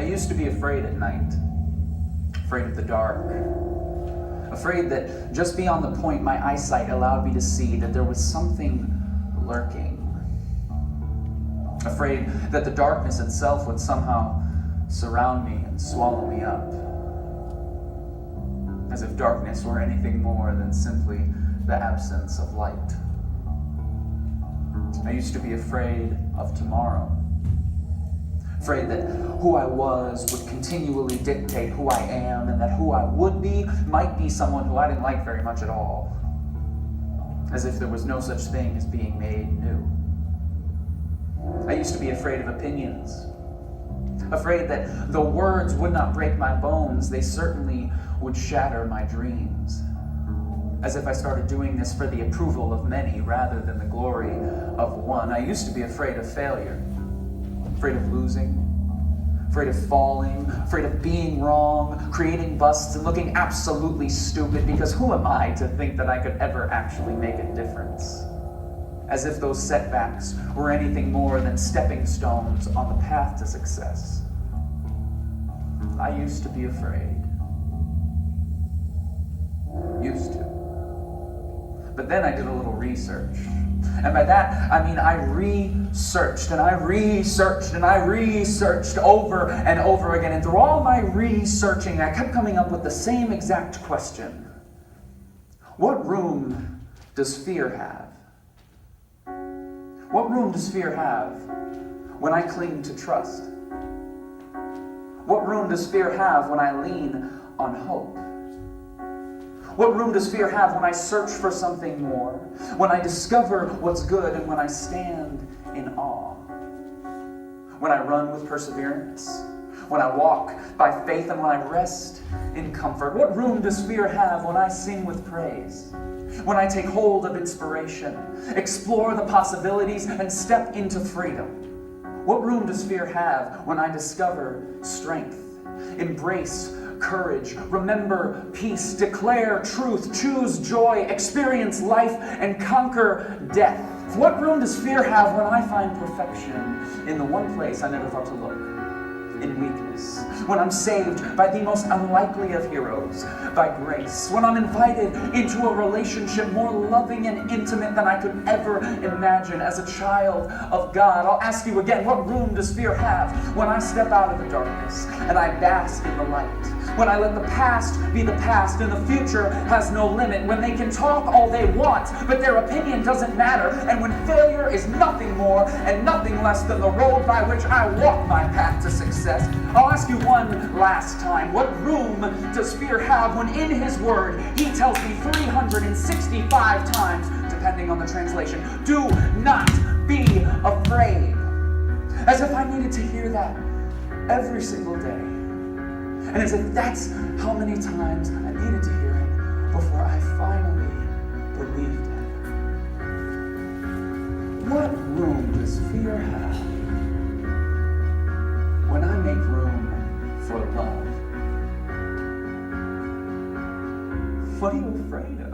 I used to be afraid at night, afraid of the dark, afraid that just beyond the point my eyesight allowed me to see that there was something lurking, afraid that the darkness itself would somehow surround me and swallow me up, as if darkness were anything more than simply the absence of light. I used to be afraid of tomorrow, afraid that who I was would continually dictate who I am, and that who I would be might be someone who I didn't like very much at all, as if there was no such thing as being made new. I used to be afraid of opinions, afraid that though words would not break my bones, they certainly would shatter my dreams, as if I started doing this for the approval of many rather than the glory of one. I used to be afraid of failure, afraid of losing, afraid of falling, afraid of being wrong, creating busts and looking absolutely stupid, because who am I to think that I could ever actually make a difference? As if those setbacks were anything more than stepping stones on the path to success. I used to be afraid. Used to. But then I did a little research. And by that, I mean I researched and I researched and I researched over and over again. And through all my researching, I kept coming up with the same exact question. What room does fear have? What room does fear have when I cling to trust? What room does fear have when I lean on hope? What room does fear have when I search for something more, when I discover what's good, and when I stand in awe? When I run with perseverance, when I walk by faith, and when I rest in comfort? What room does fear have when I sing with praise, when I take hold of inspiration, explore the possibilities, and step into freedom? What room does fear have when I discover strength, embrace courage, remember peace, declare truth, choose joy, experience life, and conquer death? What room does fear have when I find perfection in the one place I never thought to look? In weakness, when I'm saved by the most unlikely of heroes, by grace, when I'm invited into a relationship more loving and intimate than I could ever imagine as a child of God? I'll ask you again, what room does fear have when I step out of the darkness and I bask in the light? When I let the past be the past and the future has no limit? When they can talk all they want, but their opinion doesn't matter? And when failure is nothing more and nothing less than the road by which I walk my path to success? I'll ask you one last time, what room does fear have when in his word he tells me 365 times, depending on the translation, do not be afraid? As if I needed to hear that every single day. And as if that's how many times I needed to hear it before I finally believed it. What room does fear have when I make room for love? What are you afraid of?